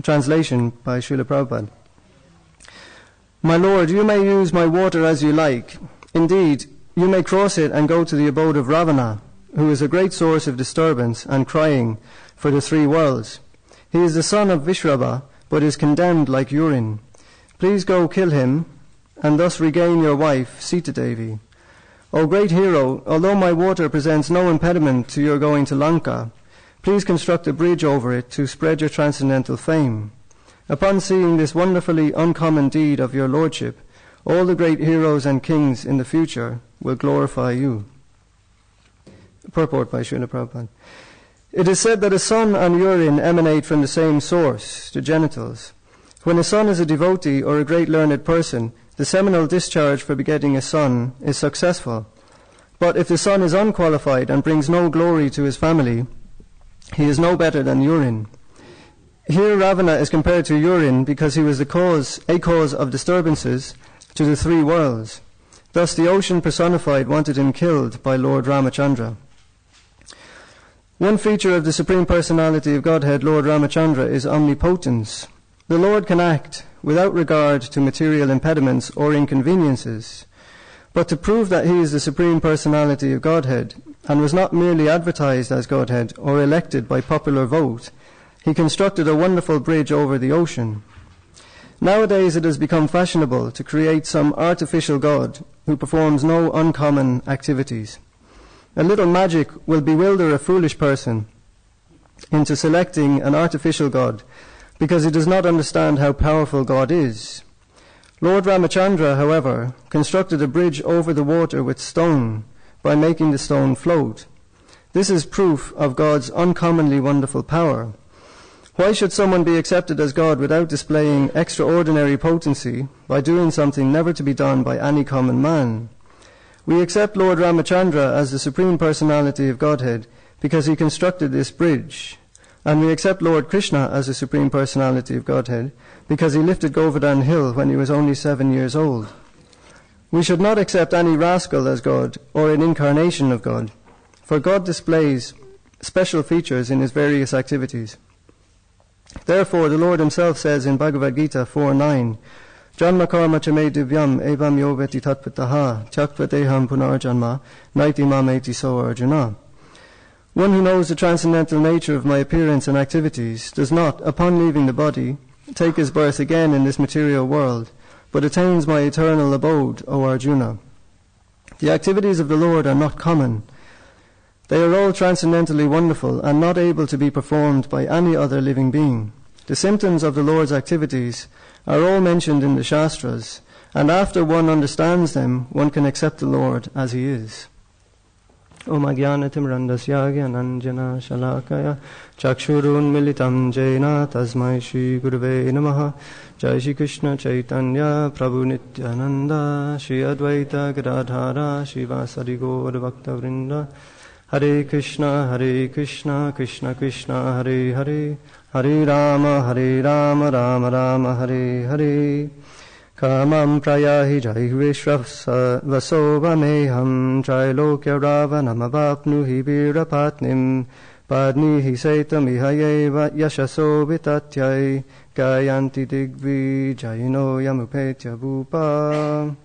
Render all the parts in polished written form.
Translation by Srila Prabhupada. My Lord, you may use my water as you like. Indeed, you may cross it and go to the abode of Ravana, who is a great source of disturbance and crying for the three worlds. He is the son of Vishrava, but is condemned like urine. Please go kill him, and thus regain your wife, Sita Devi. O great hero, although my water presents no impediment to your going to Lanka, please construct a bridge over it to spread your transcendental fame. Upon seeing this wonderfully uncommon deed of your lordship, all the great heroes and kings in the future will glorify you. Purport by Srila Prabhupada. It is said that a son and urine emanate from the same source, the genitals. When a son is a devotee or a great learned person, the seminal discharge for begetting a son is successful. But if the son is unqualified and brings no glory to his family, he is no better than urine. Here Ravana is compared to urine because he was a cause of disturbances to the three worlds. Thus the ocean personified wanted him killed by Lord Ramachandra. One feature of the Supreme Personality of Godhead, Lord Ramachandra, is omnipotence. The Lord can act without regard to material impediments or inconveniences. But to prove that he is the Supreme Personality of Godhead, and was not merely advertised as Godhead or elected by popular vote, he constructed a wonderful bridge over the ocean. Nowadays it has become fashionable to create some artificial God who performs no uncommon activities. A little magic will bewilder a foolish person into selecting an artificial God because he does not understand how powerful God is. Lord Ramachandra, however, constructed a bridge over the water with stone by making the stone float. This is proof of God's uncommonly wonderful power. Why should someone be accepted as God without displaying extraordinary potency by doing something never to be done by any common man? We accept Lord Ramachandra as the Supreme Personality of Godhead because he constructed this bridge. And we accept Lord Krishna as the Supreme Personality of Godhead because he lifted Govardhan Hill when he was only 7 years old. We should not accept any rascal as God or an incarnation of God, for God displays special features in his various activities. Therefore, the Lord himself says in Bhagavad Gita 4:9, Janma karma chame divyam evam yo veti tatpataha tyakvateham punarjanma naiti mameti so Arjuna. One who knows the transcendental nature of my appearance and activities does not, upon leaving the body, take his birth again in this material world, but attains my eternal abode, O Arjuna. The activities of the Lord are not common. They are all transcendentally wonderful and not able to be performed by any other living being. The symptoms of the Lord's activities are all mentioned in the Shastras, and after one understands them, one can accept the Lord as he is. Om Ajnanatimrandasya Jnananjana Shalakaya Chakshurun Militam Jena Tasmai Shri Gurave Namaha. Jai Shri Krishna Chaitanya Prabhu Nityananda Shri Advaita Gadadhara Shivasadi Gaur Bhakta Vrinda. Hare Krishna Krishna Krishna Hare Hare Hare Rama Rama Rama Hare Hare. Kamam prayahi jai vishvaso vameham trailokya ravanamavapnuhi virapatnim padnihi saitamihayeva yashaso vitatyai gayanti digvi jayino yamupetya bhupa.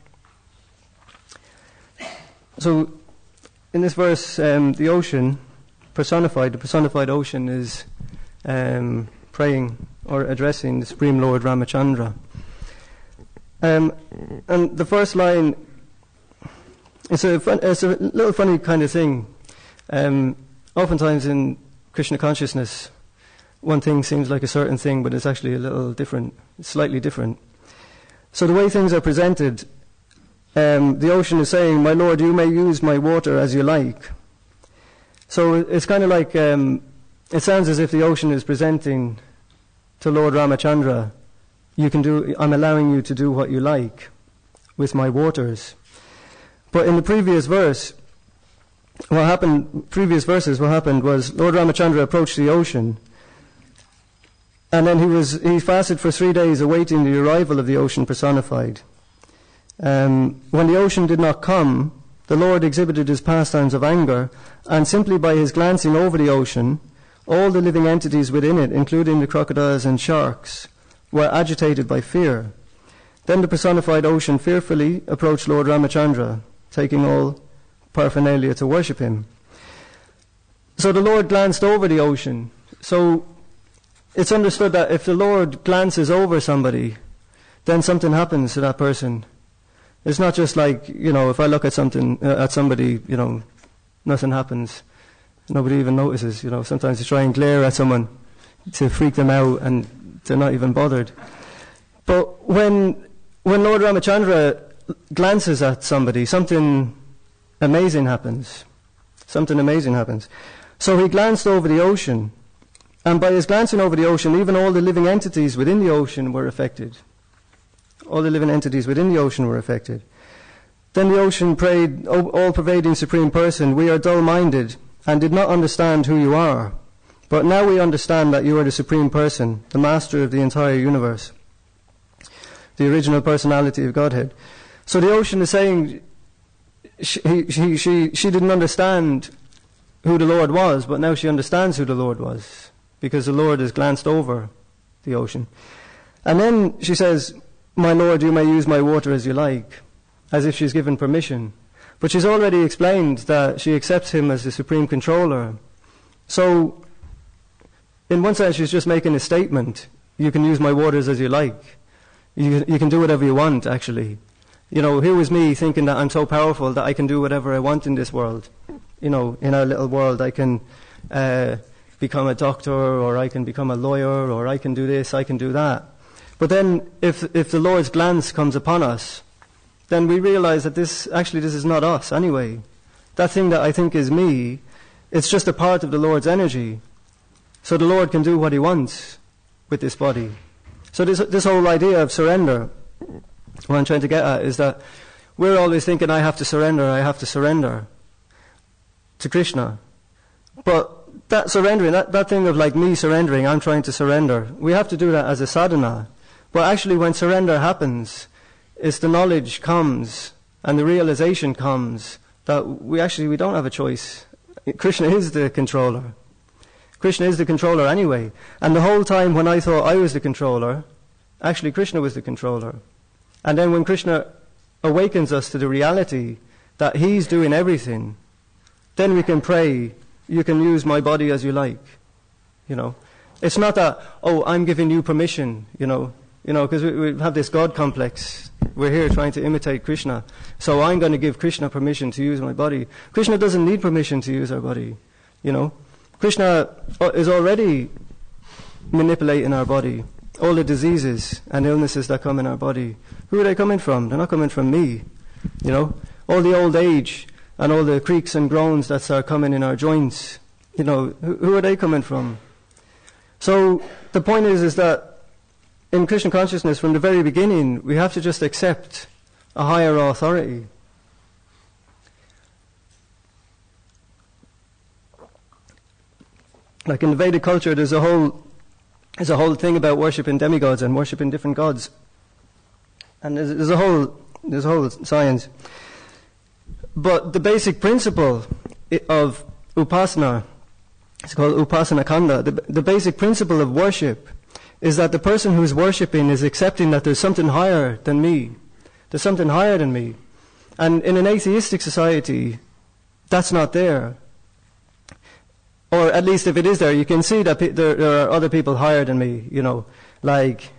So, in this verse, the ocean, the personified ocean is praying or addressing the Supreme Lord Ramachandra. And the first line, it's a little funny kind of thing. Oftentimes in Krishna consciousness, one thing seems like a certain thing, but it's actually a little different, slightly different. So the way things are presented, the ocean is saying, my Lord, you may use my water as you like. So it's kind of like, it sounds as if the ocean is presenting to Lord Ramachandra, I'm allowing you to do what you like with my waters. But in the previous verses, what happened was Lord Ramachandra approached the ocean, and then he fasted for 3 days awaiting the arrival of the ocean personified. When the ocean did not come, the Lord exhibited his pastimes of anger, and simply by his glancing over the ocean, All the living entities within it, including the crocodiles and sharks, were agitated by fear. Then the personified ocean fearfully approached Lord Ramachandra, taking all paraphernalia to worship him. So the Lord glanced over the ocean. So it's understood that if the Lord glances over somebody, then something happens to that person. It's not just like, if I look at somebody, nothing happens. Nobody even notices. Sometimes you try and glare at someone to freak them out and they're not even bothered. But when Lord Ramachandra glances at somebody, something amazing happens. Something amazing happens. So he glanced over the ocean, and by his glancing over the ocean, even all the living entities within the ocean were affected. All the living entities within the ocean were affected. Then the ocean prayed, "O all-pervading Supreme Person, we are dull-minded and did not understand who you are. But now we understand that you are the Supreme Person, the Master of the entire universe, the original personality of Godhead." So the ocean is saying she didn't understand who the Lord was, but now she understands who the Lord was, because the Lord has glanced over the ocean. And then she says, "My Lord, you may use my water as you like," as if she's given permission. But she's already explained that she accepts him as the supreme controller. So, in one sense, she's just making a statement. You can use my waters as you like. You can do whatever you want, actually. Here was me thinking that I'm so powerful that I can do whatever I want in this world. In our little world, I can become a doctor, or I can become a lawyer, or I can do this, I can do that. But then, if the Lord's glance comes upon us, then we realize that this is not us anyway. That thing that I think is me, it's just a part of the Lord's energy. So the Lord can do what he wants with this body. So this whole idea of surrender, what I'm trying to get at is that we're always thinking, I have to surrender to Krishna. But that surrendering, that thing of like me surrendering, I'm trying to surrender, we have to do that as a sadhana. But actually when surrender happens, it's the knowledge comes and the realization comes that we don't have a choice. Krishna is the controller. Krishna is the controller anyway. And the whole time when I thought I was the controller, actually Krishna was the controller. And then when Krishna awakens us to the reality that he's doing everything, then we can pray, you can use my body as you like. It's not that, I'm giving you permission, because we have this God complex. We're here trying to imitate Krishna. So I'm going to give Krishna permission to use my body. Krishna doesn't need permission to use our body. Krishna is already manipulating our body. All the diseases and illnesses that come in our body, who are they coming from? They're not coming from me. All the old age and all the creaks and groans that start coming in our joints, who are they coming from? So the point is that in Krishna consciousness, from the very beginning, we have to just accept a higher authority. Like in the Vedic culture, there's a whole thing about worshipping demigods and worshipping different gods, and there's a whole science. But the basic principle of upasana, it's called upasana kanda. The basic principle of worship is that the person who's worshipping is accepting that there's something higher than me. There's something higher than me. And in an atheistic society, that's not there. Or at least if it is there, you can see that there are other people higher than me, Like,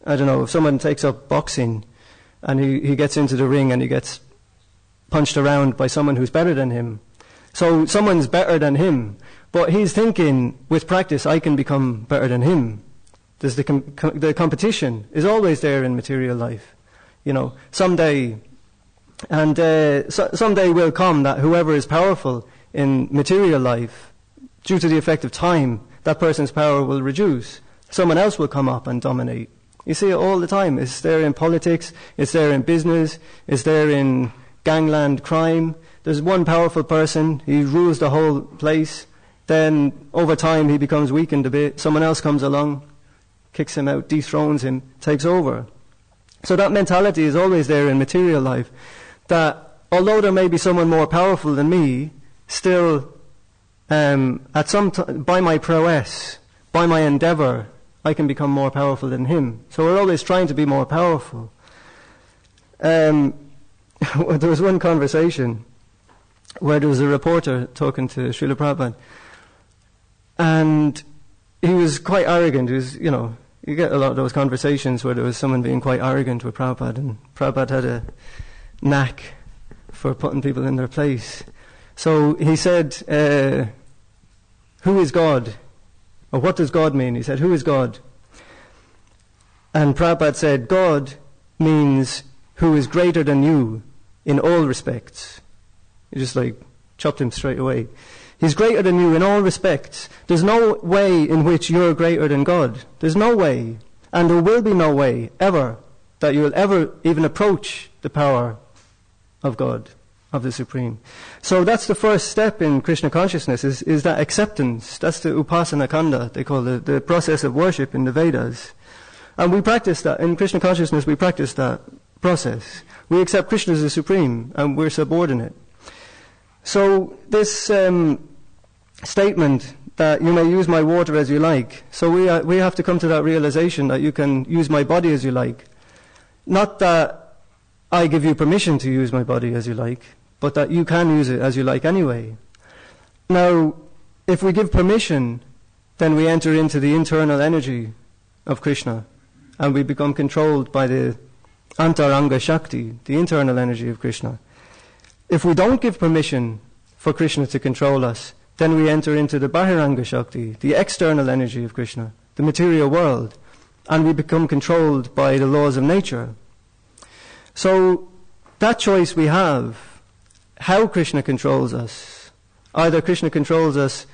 I don't know, if someone takes up boxing and he gets into the ring and he gets punched around by someone who's better than him. So someone's better than him, but he's thinking, with practice, I can become better than him. There's the competition is always there in material life, someday. And someday will come that whoever is powerful in material life, due to the effect of time, that person's power will reduce. Someone else will come up and dominate. You see it all the time. It's there in politics, it's there in business, it's there in gangland crime. There's one powerful person, he rules the whole place. Then over time he becomes weakened a bit. Someone else comes along, kicks him out, dethrones him, takes over. So that mentality is always there in material life, that although there may be someone more powerful than me, still by my prowess, by my endeavor, I can become more powerful than him. So we're always trying to be more powerful. There was one conversation where there was a reporter talking to Srila Prabhupada, and he was quite arrogant. He was, you get a lot of those conversations where there was someone being quite arrogant with Prabhupada, and Prabhupada had a knack for putting people in their place. So he said, who is God? Or what does God mean? He said, who is God? And Prabhupada said, God means who is greater than you in all respects. He just chopped him straight away. He's greater than you in all respects. There's no way in which you're greater than God. There's no way. And there will be no way, ever, that you will ever even approach the power of God, of the Supreme. So that's the first step in Krishna consciousness, is that acceptance. That's the upasana kanda, they call it, the process of worship in the Vedas. And we practice that. In Krishna consciousness, we practice that process. We accept Krishna as the Supreme, and we're subordinate. So this statement that you may use my water as you like, so we have to come to that realization that you can use my body as you like. Not that I give you permission to use my body as you like, but that you can use it as you like anyway. Now, if we give permission, then we enter into the internal energy of Krishna, and we become controlled by the antaranga shakti, the internal energy of Krishna. If we don't give permission for Krishna to control us, then we enter into the bahiranga shakti, the external energy of Krishna, the material world, and we become controlled by the laws of nature. So that choice we have, how Krishna controls us. Either Krishna controls us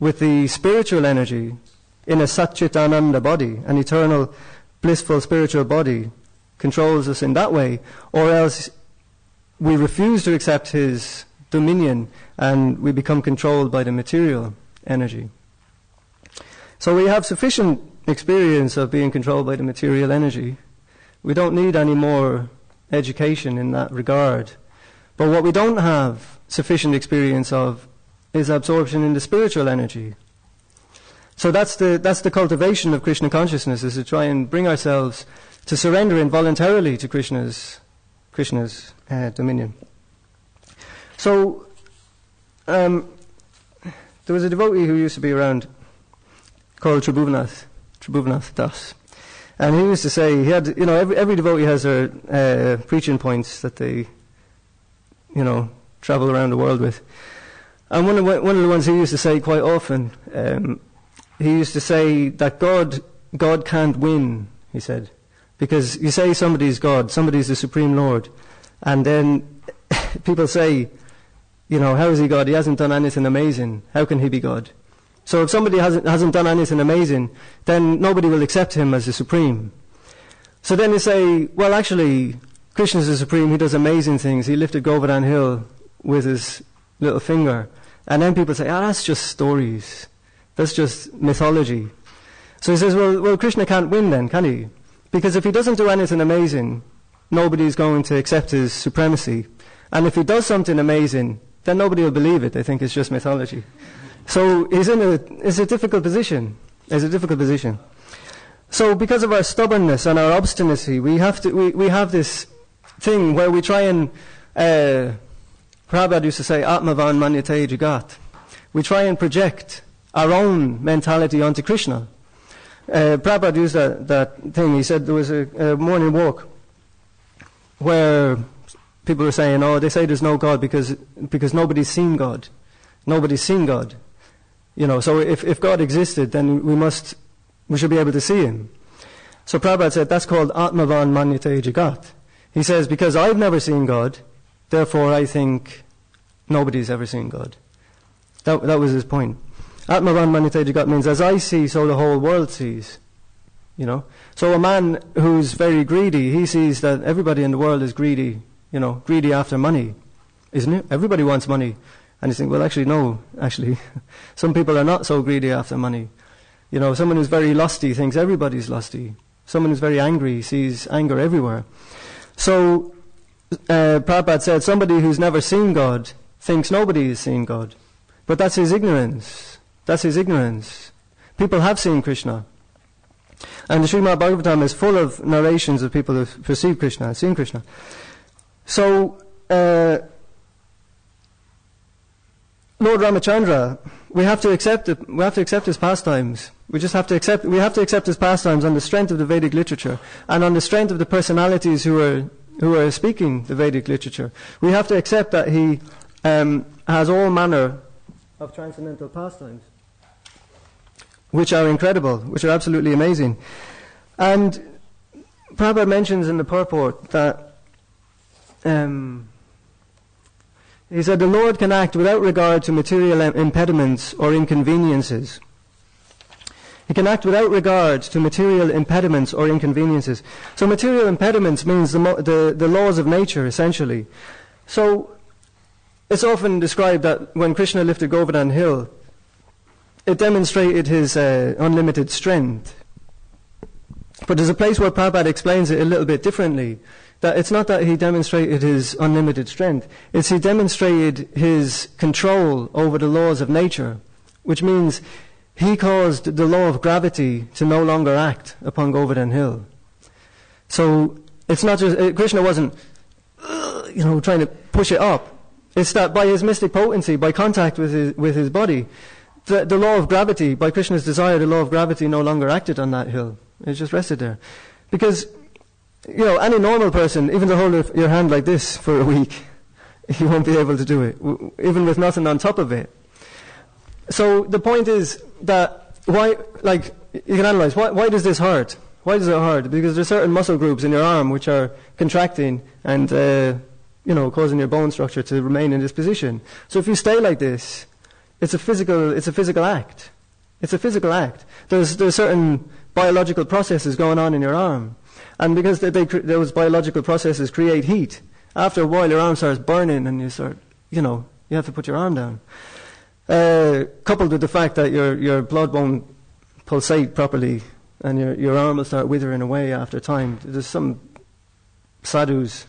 with the spiritual energy in a Satchitananda body, an eternal, blissful spiritual body, controls us in that way, or else we refuse to accept his dominion and we become controlled by the material energy. So we have sufficient experience of being controlled by the material energy. We don't need any more education in that regard. But what we don't have sufficient experience of is absorption in the spiritual energy. So that's the cultivation of Krishna consciousness, is to try and bring ourselves to surrender involuntarily to Krishna's dominion. So there was a devotee who used to be around called Tribhuvanath Das, and he used to say, he had, every devotee has their preaching points that they travel around the world with. And one of the ones he used to say quite often, he used to say that God can't win, he said. Because you say somebody's God, somebody's the Supreme Lord, and then people say, how is he God? He hasn't done anything amazing. How can he be God? So if somebody hasn't done anything amazing, then nobody will accept him as the Supreme. So then they say, well, actually, Krishna's the Supreme, he does amazing things. He lifted Govardhan Hill with his little finger. And then people say, that's just stories. That's just mythology. So he says, well, Krishna can't win then, can he? Because if he doesn't do anything amazing, nobody's going to accept his supremacy. And if he does something amazing, then nobody will believe it. They think it's just mythology. So it's a difficult position. It's a difficult position. So because of our stubbornness and our obstinacy, we have this thing where we try and, Prabhupada used to say, Atmavan Manyate Jagat. We try and project our own mentality onto Krishna. Prabhupada used that thing. He said there was a morning walk where people were saying, they say there's no God because nobody's seen God. Nobody's seen God. So if God existed, then we should be able to see him. So Prabhupada said, that's called Atmavan Manyate Jagat. He says, because I've never seen God, therefore I think nobody's ever seen God. That was his point. Atmavan Manyate Jagat means, as I see, so the whole world sees. So a man who's very greedy, he sees that everybody in the world is greedy, greedy after money, isn't it? Everybody wants money. And you think, well, actually, no, some people are not so greedy after money. Someone who's very lusty thinks everybody's lusty. Someone who's very angry sees anger everywhere. So, Prabhupada said, somebody who's never seen God thinks nobody has seen God. But that's his ignorance. That's his ignorance. People have seen Krishna. And the Srimad Bhagavatam is full of narrations of people who've perceived Krishna and seen Krishna. So, Lord Ramachandra, we have to accept it. We have to accept his pastimes. We have to accept his pastimes on the strength of the Vedic literature and on the strength of the personalities who are speaking the Vedic literature. We have to accept that he has all manner of transcendental pastimes, which are incredible, which are absolutely amazing. And Prabhupada mentions in the purport that he said, the Lord can act without regard to material impediments or inconveniences. He can act without regard to material impediments or inconveniences. So material impediments means the laws of nature, essentially. So it's often described that when Krishna lifted Govardhan Hill, it demonstrated his unlimited strength. But there's a place where Prabhupada explains it a little bit differently. That it's not that he demonstrated his unlimited strength, it's he demonstrated his control over the laws of nature, which means he caused the law of gravity to no longer act upon Govardhan Hill. So it's not just, Krishna wasn't, trying to push it up. It's that by his mystic potency, by contact with his body, the law of gravity, by Krishna's desire, the law of gravity no longer acted on that hill. It just rested there. Because, any normal person, even to hold your hand like this for a week, you won't be able to do it, even with nothing on top of it. So the point is that you can analyze, why does this hurt? Why does it hurt? Because there's certain muscle groups in your arm which are contracting and, causing your bone structure to remain in this position. So if you stay like this, it's a physical act. It's a physical act. There's certain biological processes going on in your arm. And because those biological processes create heat, after a while your arm starts burning and you have to put your arm down. Coupled with the fact that your blood won't pulsate properly and your arm will start withering away after time. There's some sadhus,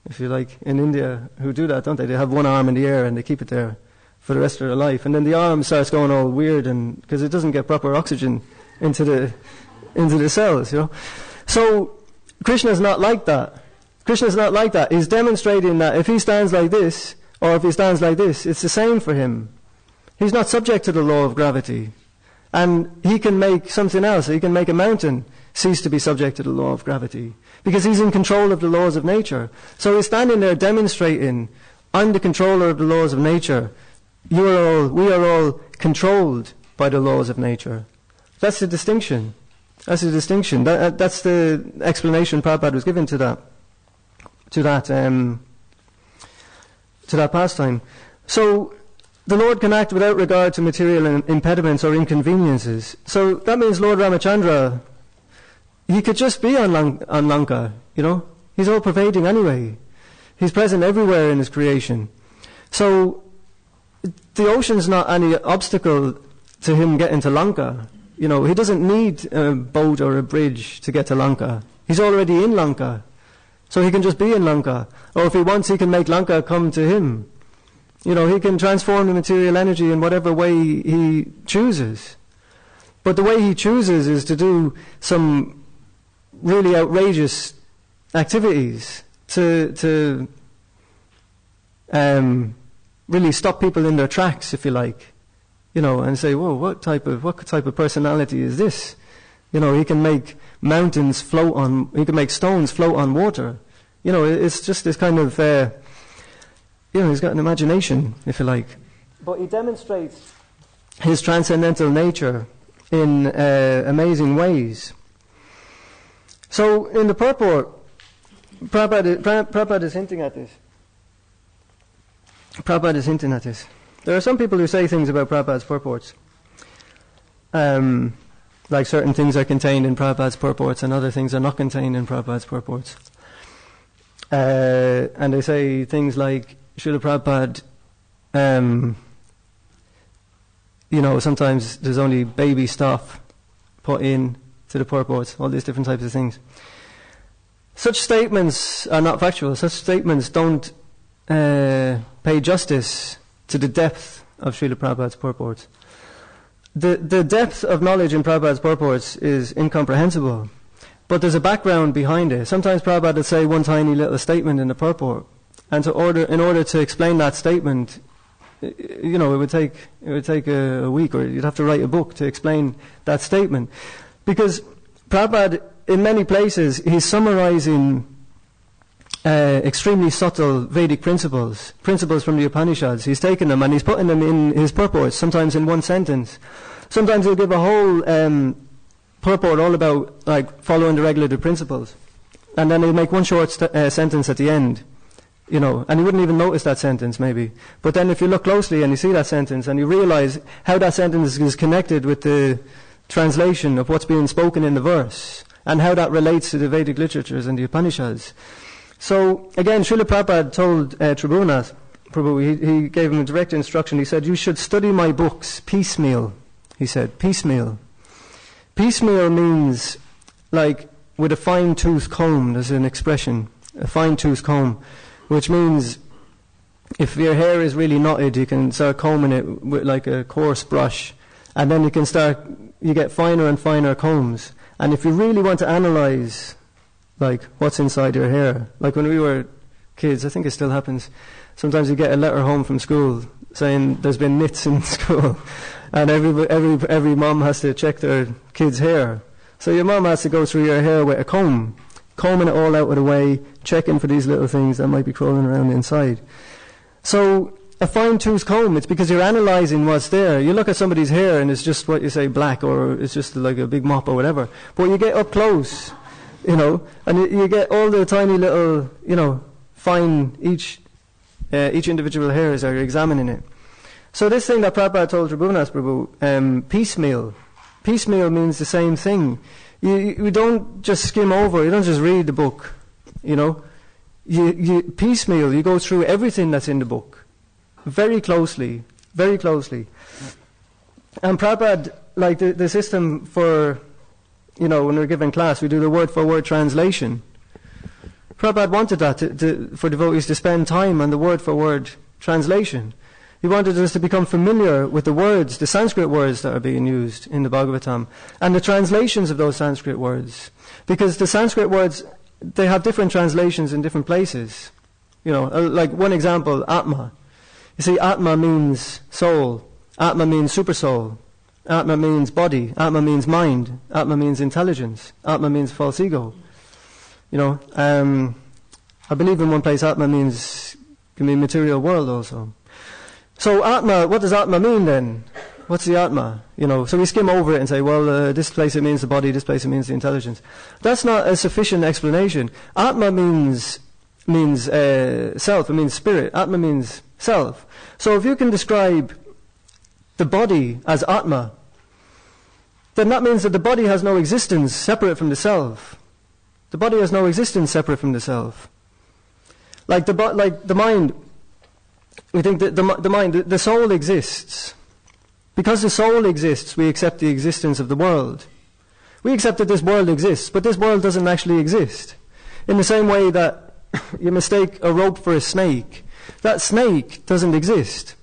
if you like, in India who do that, don't they? They have one arm in the air and they keep it there for the rest of their life. And then the arm starts going all weird because it doesn't get proper oxygen into the cells, So Krishna's not like that. Krishna's not like that. He's demonstrating that if he stands like this, or if he stands like this, it's the same for him. He's not subject to the law of gravity. And he can make something else. He can make a mountain cease to be subject to the law of gravity. Because he's in control of the laws of nature. So he's standing there demonstrating, I'm the controller of the laws of nature. We are all controlled by the laws of nature. That's the distinction. That's the distinction. That's the explanation Prabhupada was given to that pastime. So the Lord can act without regard to material impediments or inconveniences. So that means Lord Ramachandra, he could just be on Lanka, He's all pervading anyway. He's present everywhere in his creation. So the ocean's not any obstacle to him getting to Lanka. He doesn't need a boat or a bridge to get to Lanka. He's already in Lanka. So he can just be in Lanka. Or if he wants, he can make Lanka come to him. He can transform the material energy in whatever way he chooses. But the way he chooses is to do some really outrageous activities to really stop people in their tracks, if you like. And say, whoa, what type of personality is this? He can make mountains he can make stones float on water. It's just this kind of, he's got an imagination, if you like. But he demonstrates his transcendental nature in amazing ways. So in the purport, Prabhupada is hinting at this. Prabhupada is hinting at this. There are some people who say things about Prabhupada's purports. Like certain things are contained in Prabhupada's purports and other things are not contained in Prabhupada's purports. And they say things like, Srila Prabhupada, sometimes there's only baby stuff put in to the purports, all these different types of things. Such statements are not factual. Such statements don't pay justice to the depth of Srila Prabhupada's purports. The depth of knowledge in Prabhupada's purports is incomprehensible, but there's a background behind it. Sometimes Prabhupada would say one tiny little statement in the purport, and in order to explain that statement, it would take a week, or you'd have to write a book to explain that statement. Because Prabhupada, in many places, he's summarizing extremely subtle Vedic principles from the Upanishads. He's taken them and he's putting them in his purports, sometimes in one sentence. Sometimes he'll give a whole purport all about following the regulative principles, and then he'll make one short sentence at the end, and you wouldn't even notice that sentence maybe. But then if you look closely and you see that sentence and you realize how that sentence is connected with the translation of what's being spoken in the verse, and how that relates to the Vedic literatures and the Upanishads. So again, Srila Prabhupada told Tribhunath Prabhu, he gave him a direct instruction. He said, "You should study my books piecemeal." He said, piecemeal. Piecemeal means with a fine-tooth comb. There's an expression, a fine-tooth comb, which means if your hair is really knotted, you can start combing it with a coarse brush, and then you get finer and finer combs. And if you really want to analyze what's inside your hair, when we were kids, I think it still happens, sometimes you get a letter home from school saying there's been nits in school, and every mom has to check their kid's hair. So your mom has to go through your hair with a comb, combing it all out of the way, checking for these little things that might be crawling around inside. So a fine-tooth comb, it's because you're analysing what's there. You look at somebody's hair and it's just what you say, black, or it's just like a big mop or whatever. But you get up close, and you get all the tiny little, fine, each individual hairs are examining it. So this thing that Prabhupada told Tribhunath Prabhu, piecemeal means the same thing. You don't just skim over, you don't just read the book, You piecemeal, you go through everything that's in the book, very closely. And Prabhupada, the system for, when we're giving class, we do the word-for-word translation. Prabhupada wanted that for devotees to spend time on the word-for-word translation. He wanted us to become familiar with the words, the Sanskrit words that are being used in the Bhagavatam, and the translations of those Sanskrit words. Because the Sanskrit words, they have different translations in different places. One example, Atma. You see, Atma means soul. Atma means supersoul. Atma means body. Atma means mind. Atma means intelligence. Atma means false ego. I believe in one place Atma can mean material world also. So Atma, what does Atma mean then? What's the Atma? So we skim over it and say, well, this place it means the body, this place it means the intelligence. That's not a sufficient explanation. Atma means self, it means spirit. Atma means self. So if you can describe the body as Atma, then that means that the body has no existence separate from the self. The body has no existence separate from the self. Like the mind, we think that the mind, the soul exists. Because the soul exists, we accept the existence of the world. We accept that this world exists, but this world doesn't actually exist. In the same way that you mistake a rope for a snake, that snake doesn't exist.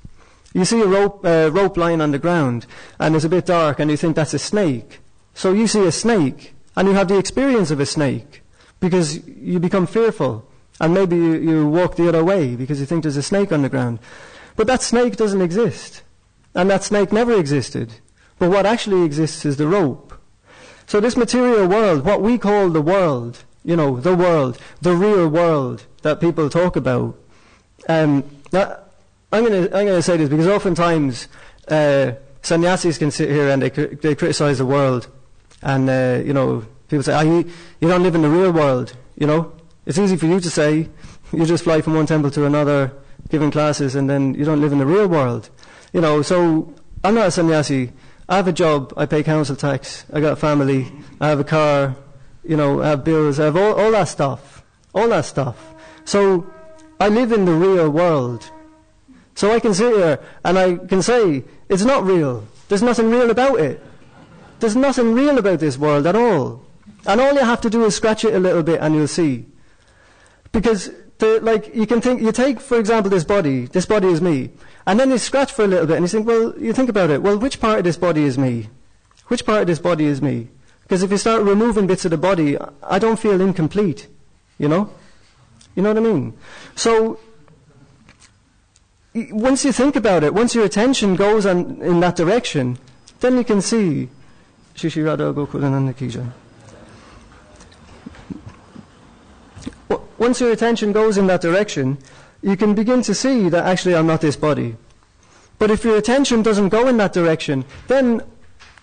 You see a rope lying on the ground, and it's a bit dark, and you think that's a snake. So you see a snake, and you have the experience of a snake, because you become fearful, and maybe you walk the other way, because you think there's a snake on the ground. But that snake doesn't exist, and that snake never existed. But what actually exists is the rope. So this material world, what we call the world, the world, the real world that people talk about, I'm going to say this because oftentimes sannyasis can sit here and they criticize the world, and people say, you don't live in the real world. It's easy for you to say, you just fly from one temple to another, giving classes, and then you don't live in the real world. So I'm not a sannyasi. I have a job, I pay council tax, I got a family, I have a car, I have bills, I have all that stuff. All that stuff. So I live in the real world. So I can sit here and I can say, it's not real. There's nothing real about it. There's nothing real about this world at all. And all you have to do is scratch it a little bit and you'll see. Because you can think, you take, for example, this body is me, and then you scratch for a little bit, and you think, well, you think about it, well, which part of this body is me? Which part of this body is me? Because if you start removing bits of the body, I don't feel incomplete, you know? You know what I mean? So, once you think about it, once your attention goes in that direction, then you can see. Once your attention goes in that direction, you can begin to see that actually I'm not this body. But if your attention doesn't go in that direction, then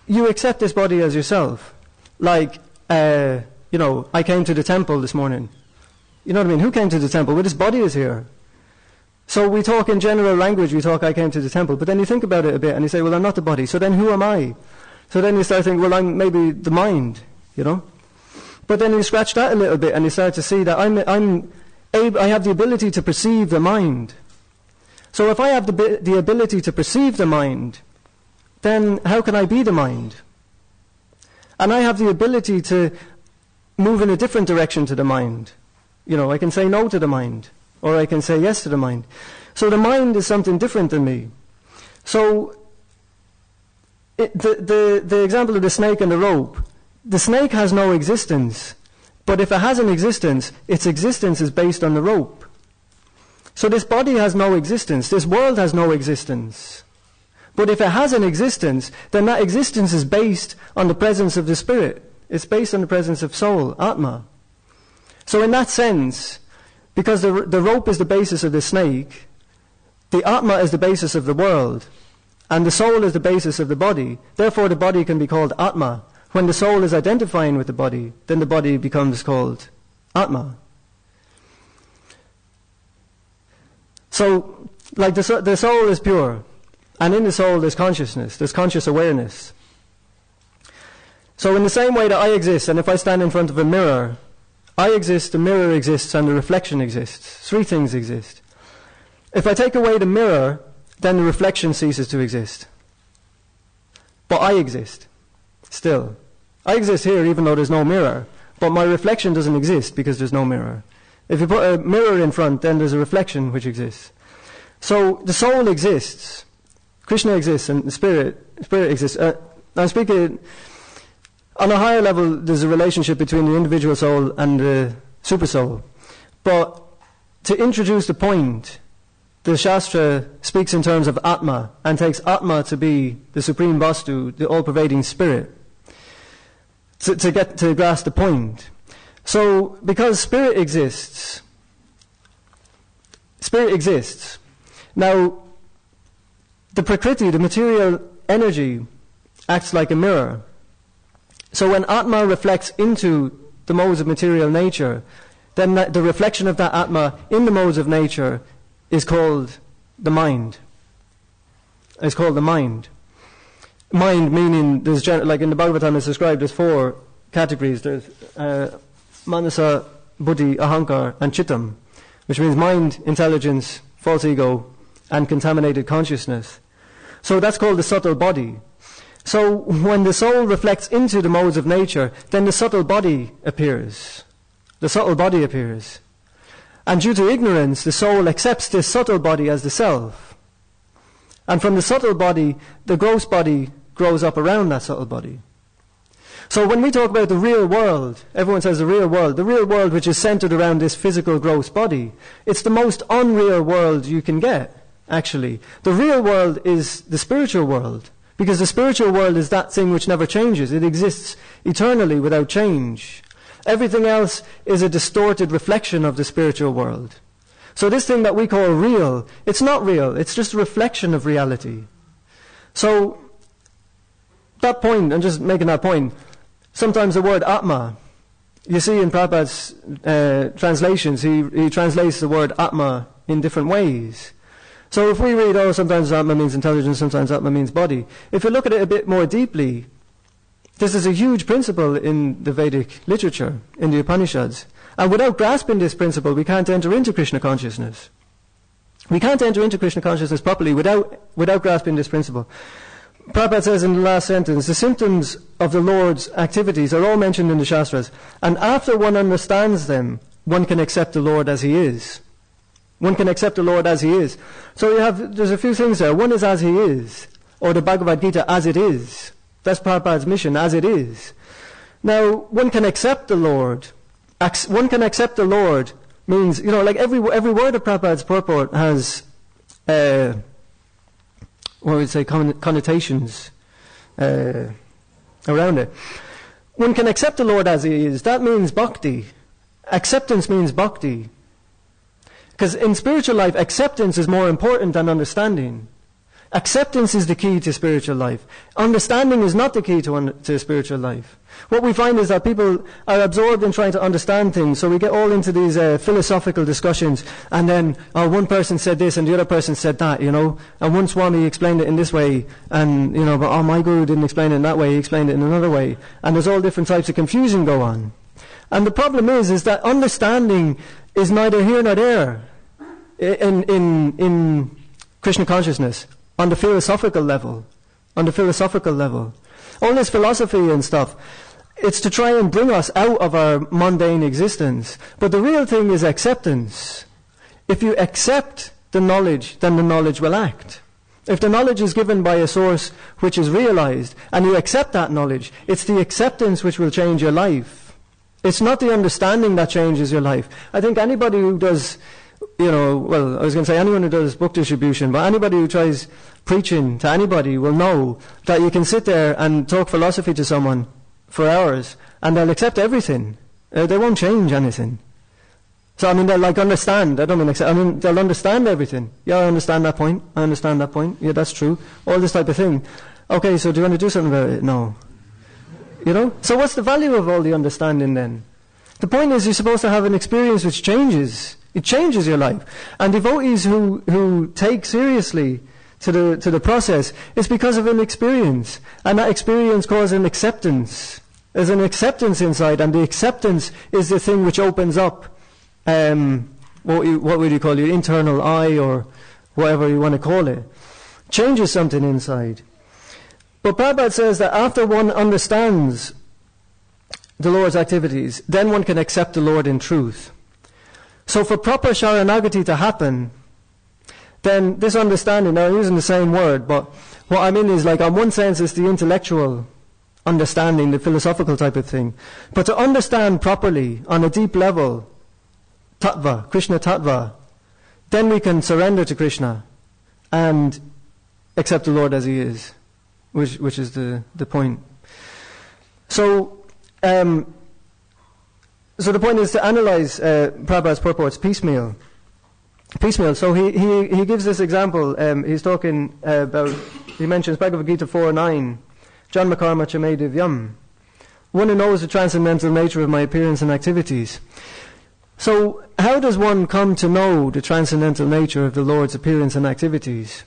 you accept this body as yourself. Like, I came to the temple this morning. You know what I mean? Who came to the temple? Well, this body is here. So we talk in general language, I came to the temple. But then you think about it a bit and you say, well, I'm not the body. So then who am I? So then you start thinking, well, I'm maybe the mind, you know? But then you scratch that a little bit and you start to see that I have the ability to perceive the mind. So if I have the ability to perceive the mind, then how can I be the mind? And I have the ability to move in a different direction to the mind. You know, I can say no to the mind, or I can say yes to the mind. So the mind is something different than me. So the example of the snake and the rope, the snake has no existence, but if it has an existence, its existence is based on the rope. So this body has no existence, this world has no existence. But if it has an existence, then that existence is based on the presence of the spirit. It's based on the presence of soul, Atma. So in that sense, because the rope is the basis of the snake, the Atma is the basis of the world, and the soul is the basis of the body. Therefore the body can be called Atma. When the soul is identifying with the body, then the body becomes called Atma. So, like the soul is pure. And in the soul there's consciousness, there's conscious awareness. So in the same way that I exist, and if I stand in front of a mirror, I exist, the mirror exists, and the reflection exists. Three things exist. If I take away the mirror, then the reflection ceases to exist. But I exist, still. I exist here even though there's no mirror, but my reflection doesn't exist because there's no mirror. If you put a mirror in front, then there's a reflection which exists. So the soul exists. Krishna exists and the spirit exists. I'm speaking on a higher level. There's a relationship between the individual soul and the super soul. But to introduce the point, the Shastra speaks in terms of Atma and takes Atma to be the supreme Vastu, the all-pervading spirit, to grasp the point. So because spirit exists. Now, the Prakriti, the material energy, acts like a mirror. So when Atma reflects into the modes of material nature, then the reflection of that Atma in the modes of nature is called the mind. It's called the mind. Mind meaning, like in the Bhagavatam it's described as 4 categories. There's Manasa, Buddhi, Ahankar, and Chittam, which means mind, intelligence, false ego, and contaminated consciousness. So that's called the subtle body. So when the soul reflects into the modes of nature, then the subtle body appears. The subtle body appears. And due to ignorance, the soul accepts this subtle body as the self. And from the subtle body, the gross body grows up around that subtle body. So when we talk about the real world, everyone says the real world which is centered around this physical gross body, it's the most unreal world you can get, actually. The real world is the spiritual world, because the spiritual world is that thing which never changes. It exists eternally without change. Everything else is a distorted reflection of the spiritual world. So this thing that we call real, it's not real, it's just a reflection of reality. So, that point, I'm just making that point, sometimes the word Atma, you see in Prabhupada's translations, he translates the word Atma in different ways. So if we read, sometimes Atma means intelligence, sometimes Atma means body. If you look at it a bit more deeply, this is a huge principle in the Vedic literature, in the Upanishads. And without grasping this principle, we can't enter into Krishna consciousness. We can't enter into Krishna consciousness properly without grasping this principle. Prabhupada says in the last sentence, the symptoms of the Lord's activities are all mentioned in the Shastras, and after one understands them, one can accept the Lord as he is. One can accept the Lord as he is. So there's a few things there. One is as he is, or the Bhagavad Gita as it is. That's Prabhupada's mission, as it is. Now, one can accept the Lord. One can accept the Lord means, like every word of Prabhupada's purport has, what would say, connotations around it. One can accept the Lord as he is. That means bhakti. Acceptance means bhakti. Because in spiritual life, acceptance is more important than understanding. Acceptance is the key to spiritual life. Understanding is not the key to spiritual life. What we find is that people are absorbed in trying to understand things, so we get all into these philosophical discussions, and then one person said this and the other person said that, and one Swami explained it in this way, and but my Guru didn't explain it in that way, he explained it in another way, and there's all different types of confusion go on. And the problem is that understanding is neither here nor there in Krishna consciousness. On the philosophical level. All this philosophy and stuff, it's to try and bring us out of our mundane existence. But the real thing is acceptance. If you accept the knowledge, then the knowledge will act. If the knowledge is given by a source which is realized, and you accept that knowledge, it's the acceptance which will change your life. It's not the understanding that changes your life. I think anybody who does... anyone who does book distribution, but anybody who tries preaching to anybody will know that you can sit there and talk philosophy to someone for hours and they'll accept everything. They won't change anything. So, they'll understand. I don't mean accept. They'll understand everything. Yeah, I understand that point. Yeah, that's true. All this type of thing. Okay, so do you want to do something about it? No. So what's the value of all the understanding then? The point is you're supposed to have an experience which changes. It changes your life. And devotees who take seriously to the process, it's because of an experience. And that experience causes an acceptance. There's an acceptance inside, and the acceptance is the thing which opens up what would you call your internal eye, or whatever you want to call it. Changes something inside. But Prabhupada says that after one understands the Lord's activities, then one can accept the Lord in truth. So for proper Sharanagati to happen, then this understanding, now I'm using the same word, but what I mean is on one sense it's the intellectual understanding, the philosophical type of thing. But to understand properly, on a deep level, Tattva, Krishna Tattva, then we can surrender to Krishna and accept the Lord as he is, which is the point. So the point is to analyze Prabhupada's purports piecemeal. So he gives this example. He's talking about, he mentions Bhagavad Gita 4:9, Janma karma cha me divyam. One who knows the transcendental nature of my appearance and activities. So how does one come to know the transcendental nature of the Lord's appearance and activities?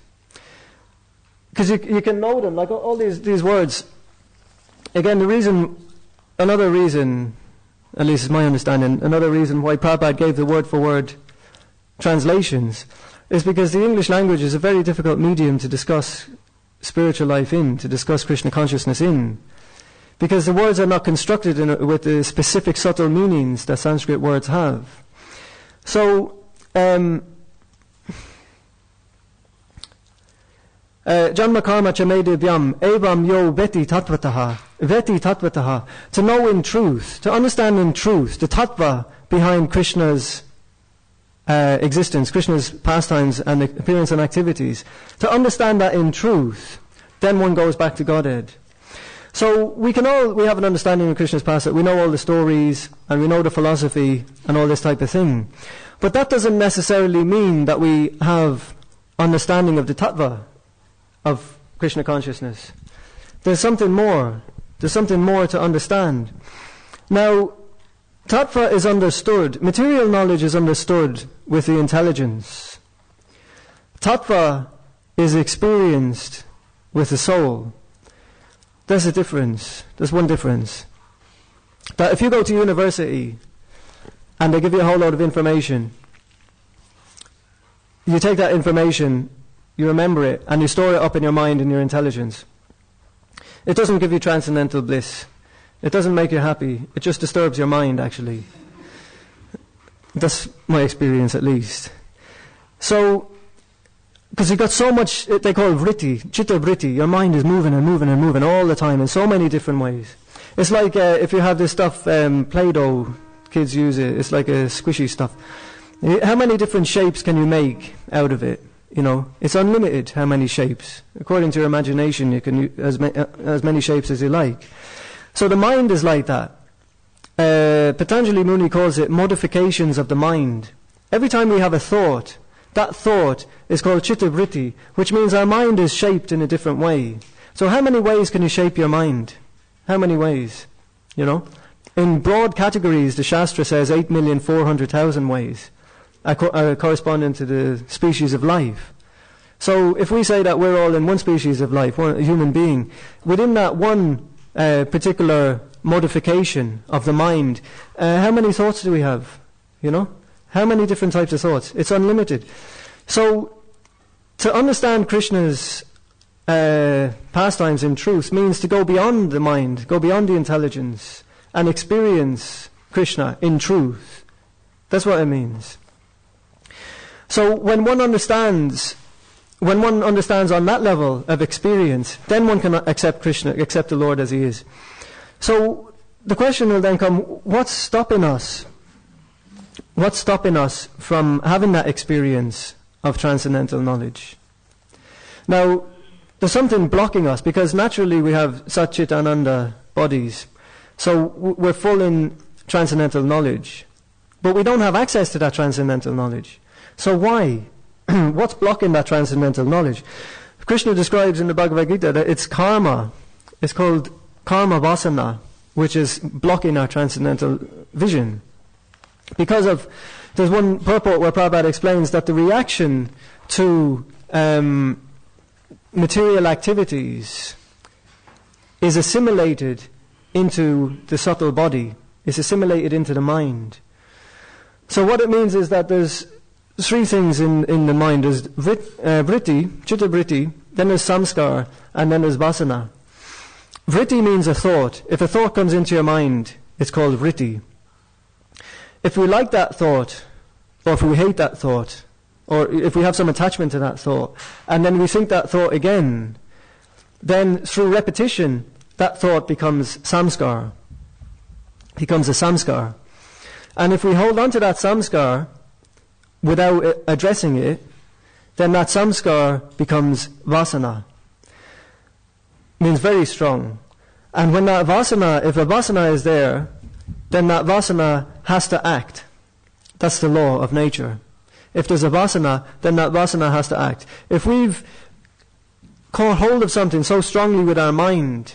Because you can know them, like all these words. Again, another reason, at least is my understanding, another reason why Prabhupada gave the word-for-word translations is because the English language is a very difficult medium to discuss spiritual life in, to discuss Krishna consciousness in. Because the words are not constructed with the specific subtle meanings that Sanskrit words have. So, Janma karma cha me divyam evam yo veti tatvataha, to know in truth, to understand in truth the tattva behind Krishna's existence, Krishna's pastimes and appearance and activities. To understand that in truth, then one goes back to Godhead. So we have an understanding of Krishna's past, we know all the stories and we know the philosophy and all this type of thing. But that doesn't necessarily mean that we have understanding of the tattva of Krishna consciousness. There's something more. There's something more to understand. Now, tattva is understood. Material knowledge is understood with the intelligence. Tattva is experienced with the soul. There's a difference. There's one difference. That if you go to university and they give you a whole load of information, you take that information, you remember it, and you store it up in your mind and your intelligence. It doesn't give you transcendental bliss. It doesn't make you happy. It just disturbs your mind, actually. That's my experience, at least. So, because you've got so much, they call vritti, chitta vritti, your mind is moving and moving and moving all the time in so many different ways. It's like if you have this stuff, Play-Doh, kids use it, it's like a squishy stuff. How many different shapes can you make out of it? You know, it's unlimited how many shapes. According to your imagination, you can use as many shapes as you like. So the mind is like that. Patanjali Muni calls it modifications of the mind. Every time we have a thought, that thought is called chitta vritti, which means our mind is shaped in a different way. So how many ways can you shape your mind? How many ways? You know? In broad categories, the Shastra says 8,400,000 ways, corresponding to the species of life. So if we say that we're all in one species of life, a human being, within that one particular modification of the mind, how many thoughts do we have? You know? How many different types of thoughts? It's unlimited. So to understand Krishna's pastimes in truth means to go beyond the mind, go beyond the intelligence, and experience Krishna in truth. That's what it means. So when one understands on that level of experience, then one can accept Krishna, accept the Lord as he is. So the question will then come, what's stopping us? What's stopping us from having that experience of transcendental knowledge? Now, there's something blocking us, because naturally we have Sat Chit Ananda bodies. So we're full in transcendental knowledge. But we don't have access to that transcendental knowledge. So why? What's blocking that transcendental knowledge? Krishna describes in the Bhagavad Gita that it's karma. It's called karma vasana, which is blocking our transcendental vision. Because of, there's one purport where Prabhupada explains that the reaction to material activities is assimilated into the subtle body, is assimilated into the mind. So what it means is that there's three things in the mind. There's vritti, chitta vritti, then there's samskar, and then there's vasana. Vritti means a thought. If a thought comes into your mind, it's called vritti. If we like that thought, or if we hate that thought, or if we have some attachment to that thought, and then we think that thought again, then through repetition, that thought becomes samskar, becomes a samskar. And if we hold on to that samskar without addressing it, then that samskar becomes vasana. Means very strong. And when that vasana, if a vasana is there, then that vasana has to act. That's the law of nature. If there's a vasana, then that vasana has to act. If we've caught hold of something so strongly with our mind,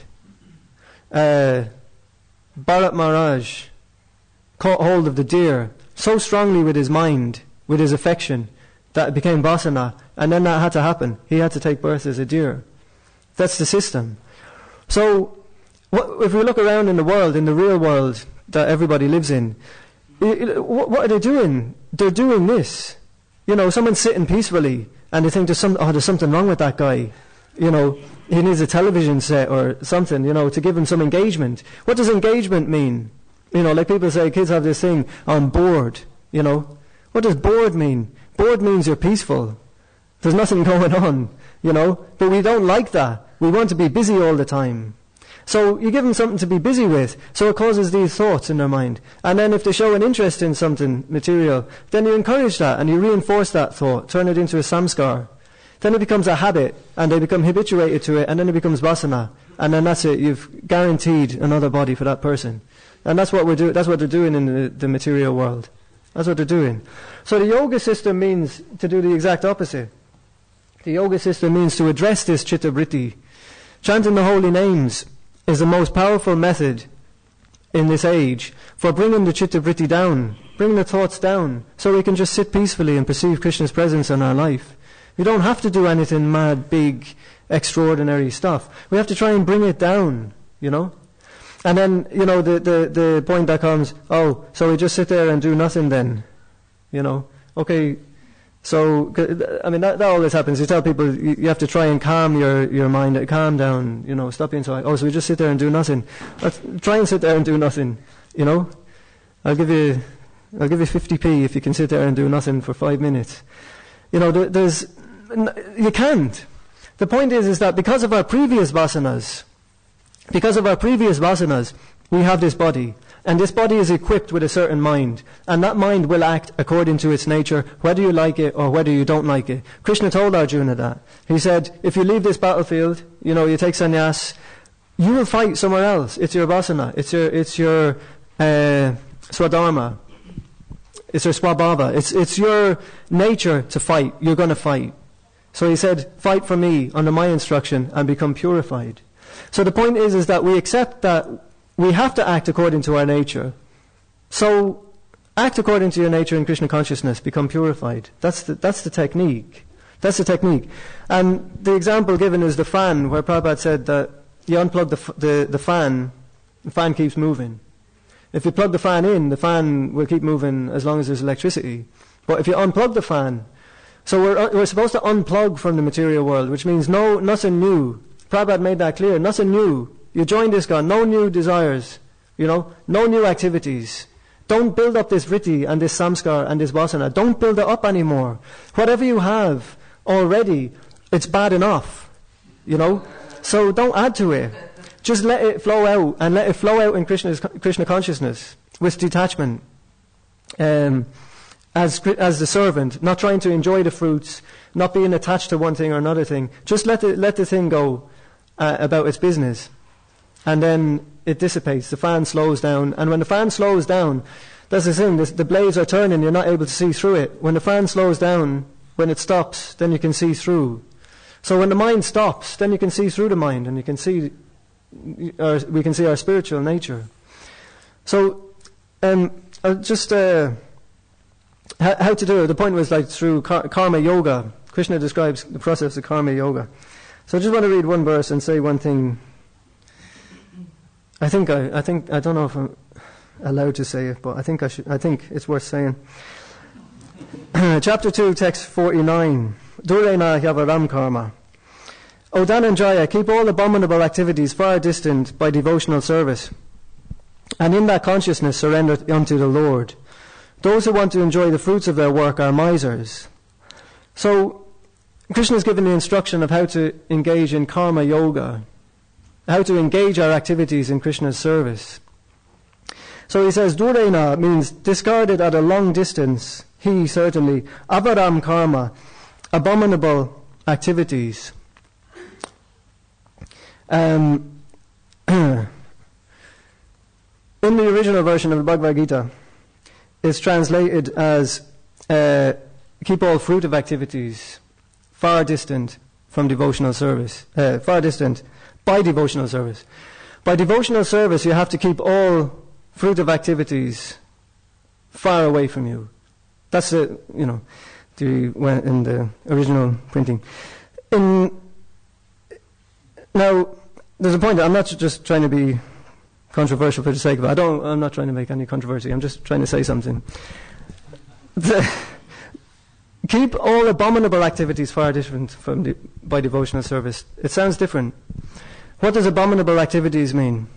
Bharat Maharaj caught hold of the deer so strongly with his mind, with his affection, that it became vasana, and then that had to happen. He had to take birth as a deer. That's the system. So, if we look around in the world, in the real world that everybody lives in, what are they doing? They're doing this. You know, someone's sitting peacefully, and they think there's something wrong with that guy. You know, he needs a television set or something, you know, to give him some engagement. What does engagement mean? You know, like people say, kids have this thing, I'm bored, you know. What does bored mean? Bored means you're peaceful. There's nothing going on, you know. But we don't like that. We want to be busy all the time. So you give them something to be busy with, so it causes these thoughts in their mind. And then if they show an interest in something material, then you encourage that and you reinforce that thought, turn it into a samskar. Then it becomes a habit, and they become habituated to it, and then it becomes vasana. And then that's it, you've guaranteed another body for that person. And that's what we're doing. That's what they're doing in the material world. That's what they're doing. So the yoga system means to do the exact opposite. The yoga system means to address this chitta vritti. Chanting the holy names is the most powerful method in this age for bringing the chitta vritti down, bringing the thoughts down, so we can just sit peacefully and perceive Krishna's presence in our life. We don't have to do anything mad, big, extraordinary stuff. We have to try and bring it down, you know. And then, you know, the point that comes, oh, so we just sit there and do nothing then, you know. Okay, so, I mean, that always happens. You tell people you have to try and calm your mind, calm down, you know, stop being so high. Oh, so we just sit there and do nothing. Let's try and sit there and do nothing, you know. I'll give you 50p if you can sit there and do nothing for 5 minutes. You can't. The point is that because of our previous vasanas, we have this body, and this body is equipped with a certain mind, and that mind will act according to its nature, whether you like it or whether you don't like it. Krishna told Arjuna that. He said, if you leave this battlefield, you take sannyas, you will fight somewhere else. It's your vasana. It's your swadharma. It's your swabhava. It's your nature to fight. You're going to fight. So he said, fight for me under my instruction and become purified. So the point is that we accept that we have to act according to our nature. So act according to your nature in Krishna consciousness, become purified. That's the technique. That's the technique. And the example given is the fan, where Prabhupada said that you unplug the fan keeps moving. If you plug the fan in, the fan will keep moving as long as there's electricity. But if you unplug the fan, so we're supposed to unplug from the material world, which means nothing new. Prabhupada made that clear, nothing new. You join this God, no new desires, no new activities. Don't build up this vritti and this samskar and this vasana. Don't build it up anymore. Whatever you have already, it's bad enough, So don't add to it. Just let it flow out, and let it flow out in Krishna consciousness with detachment. As the servant, not trying to enjoy the fruits, not being attached to one thing or another thing. Just let the thing go about its business, and then it dissipates. The fan slows down, and when the fan slows down, that's the thing. The blades are turning. You're not able to see through it. When the fan slows down, when it stops, then you can see through. So when the mind stops, then you can see through the mind, and you can see, we can see our spiritual nature. So, just. How to do it? The point was through karma yoga. Krishna describes the process of karma yoga. So I just want to read one verse and say one thing. I think I don't know if I'm allowed to say it, but I think I should. I think it's worth saying. Chapter 2, text 49. Durena Yavaram karma. O Dhananjaya, keep all abominable activities far distant by devotional service, and in that consciousness surrender unto the Lord. Those who want to enjoy the fruits of their work are misers. So, Krishna has given the instruction of how to engage in karma yoga, how to engage our activities in Krishna's service. So he says, Durena means discarded at a long distance, he certainly, avaram karma, abominable activities. In the original version of the Bhagavad Gita, it's translated as keep all fruitive activities far distant from devotional service. Far distant by devotional service. By devotional service, you have to keep all fruitive activities far away from you. That's in the original printing. Now, there's a point. I'm not just trying to be controversial for the sake of it. I'm not trying to make any controversy. I'm just trying to say something. Keep all abominable activities far different from by devotional service. It sounds different. What does abominable activities mean?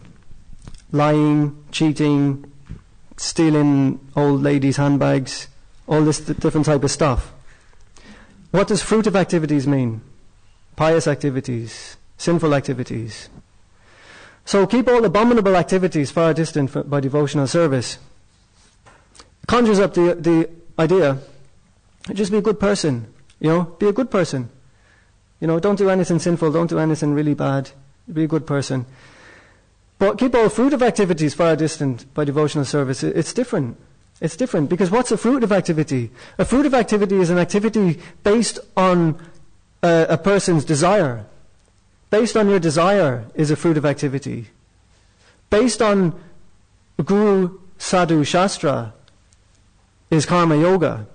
Lying, cheating, stealing old ladies' handbags, all this different type of stuff. What does fruitive activities mean? Pious activities, sinful activities. So keep all abominable activities far distant by devotional service. Conjures up the idea, just be a good person, be a good person. Don't do anything sinful, don't do anything really bad, be a good person. But keep all fruitive activities far distant by devotional service. It's different. It's different, because what's a fruitive activity? A fruitive activity is an activity based on a person's desire. Based on your desire is a fruitive activity. Based on Guru, Sadhu, Shastra is karma yoga.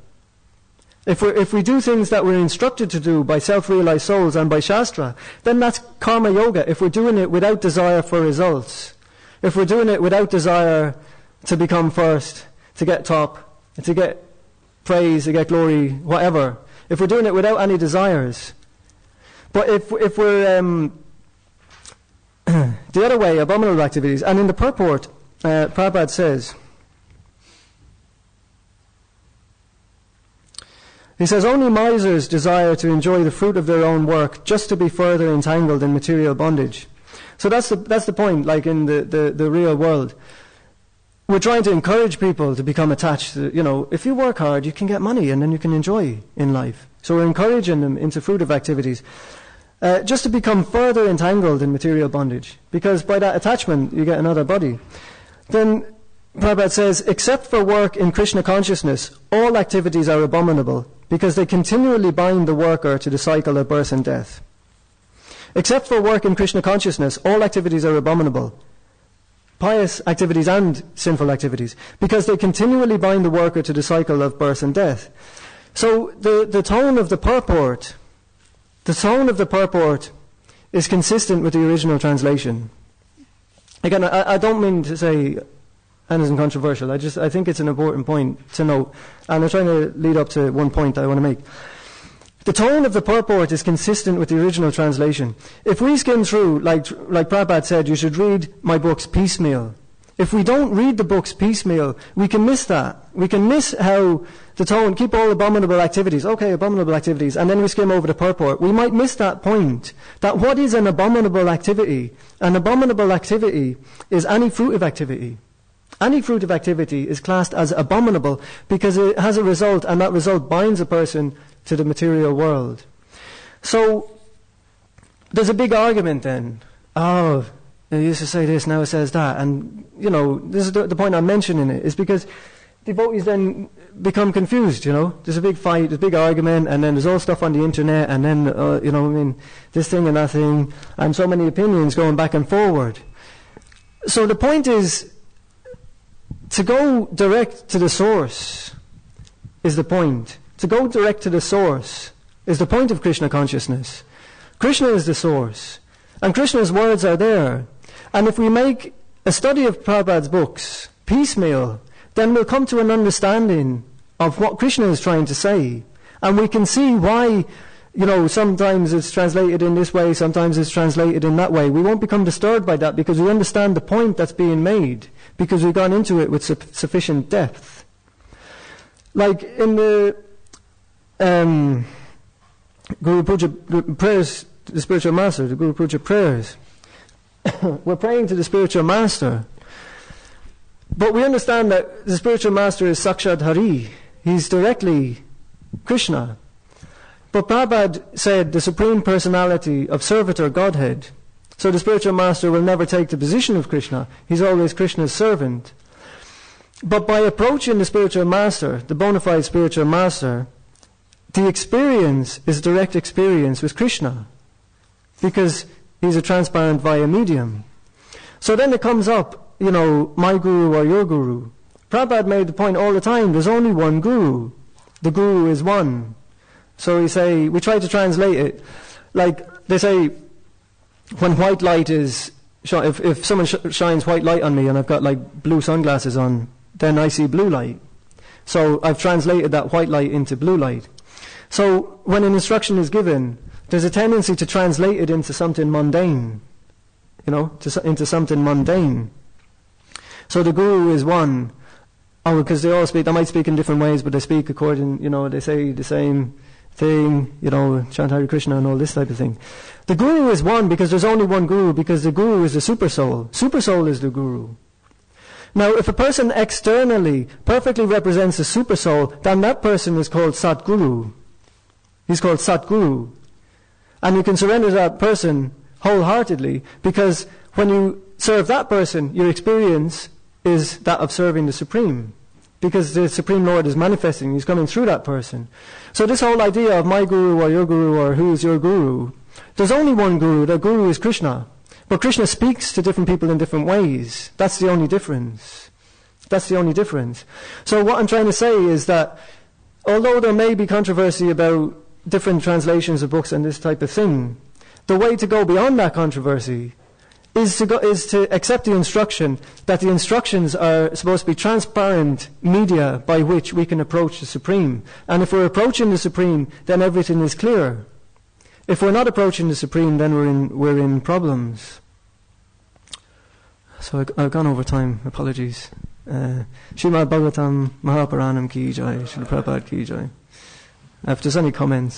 If we do things that we're instructed to do by self-realized souls and by Shastra, then that's karma yoga. If we're doing it without desire for results, if we're doing it without desire to become first, to get top, to get praise, to get glory, whatever, if we're doing it without any desires. But if we're the other way, abominable activities, and in the purport, Prabhupada says, He says, only misers desire to enjoy the fruit of their own work, just to be further entangled in material bondage. So that's the point, like in the real world. We're trying to encourage people to become attached to, if you work hard, you can get money and then you can enjoy in life. So we're encouraging them into fruitive activities, just to become further entangled in material bondage. Because by that attachment, you get another body. Then Prabhupada says, except for work in Krishna consciousness, all activities are abominable, because they continually bind the worker to the cycle of birth and death. Except for work in Krishna consciousness, all activities are abominable, pious activities and sinful activities, because they continually bind the worker to the cycle of birth and death. So the tone of the purport is consistent with the original translation. Again, I don't mean to say anything controversial. I think it's an important point to note, and I'm trying to lead up to one point I want to make. The tone of the purport is consistent with the original translation. If we skim through, like Prabhupada said, you should read my books piecemeal. If we don't read the books piecemeal, we can miss that. We can miss how the tone, keep all abominable activities. Okay, abominable activities. And then we skim over the purport. We might miss that point. That what is an abominable activity? An abominable activity is any fruitive activity. Any fruitive activity is classed as abominable because it has a result, and that result binds a person to the material world. So, there's a big argument then. Oh, they used to say this, now it says that. And, this is the point I'm mentioning it, is because devotees then become confused, There's a big fight, there's a big argument, and then there's all stuff on the internet, and then, this thing and that thing, and so many opinions going back and forward. So the point is, to go direct to the source is the point. To go direct to the source is the point of Krishna consciousness. Krishna is the source. And Krishna's words are there. And if we make a study of Prabhupada's books piecemeal, then we'll come to an understanding of what Krishna is trying to say. And we can see why, sometimes it's translated in this way, sometimes it's translated in that way. We won't become disturbed by that because we understand the point that's being made, because we've gone into it with sufficient depth. Like in the Guru Puja prayers, the spiritual master, the Guru Puja prayers, we're praying to the spiritual master, but we understand that the spiritual master is Sakshat Hari. He's directly Krishna. But Prabhupada said the Supreme Personality of Servitor Godhead. So the spiritual master will never take the position of Krishna. He's always Krishna's servant. But by approaching the spiritual master, the bona fide spiritual master, the experience is direct experience with Krishna, because he's a transparent via medium. So then it comes up, my guru or your guru. Prabhupada made the point all the time, there's only one guru. The guru is one. So we try to translate it, like they say, when white light is, if someone shines white light on me and I've got like blue sunglasses on, then I see blue light. So I've translated that white light into blue light. So when an instruction is given, there's a tendency to translate it into something mundane, into something mundane. So the guru is one. Oh, because they might speak in different ways, but they speak according, they say the same thing, chant Hare Krishna and all this type of thing. The guru is one because there's only one guru, because the guru is the super soul. Super soul is the guru. Now, if a person externally perfectly represents the super soul, then that person is called Satguru. He's called Satguru. And you can surrender to that person wholeheartedly, because when you serve that person, your experience is that of serving the Supreme. Because the Supreme Lord is manifesting, He's coming through that person. So this whole idea of my guru or your guru or who is your guru, there's only one guru, the guru is Krishna. But Krishna speaks to different people in different ways. That's the only difference. That's the only difference. So what I'm trying to say is that although there may be controversy about different translations of books and this type of thing, the way to go beyond that controversy is to accept the instruction that the instructions are supposed to be transparent media by which we can approach the Supreme. And if we're approaching the Supreme, then everything is clear. If we're not approaching the Supreme, then we're in problems. So I've gone over time. Apologies. Srimad Bhagavatam Mahapuranam ki jai. Srila Prabhupada ki jai. If there's any comments.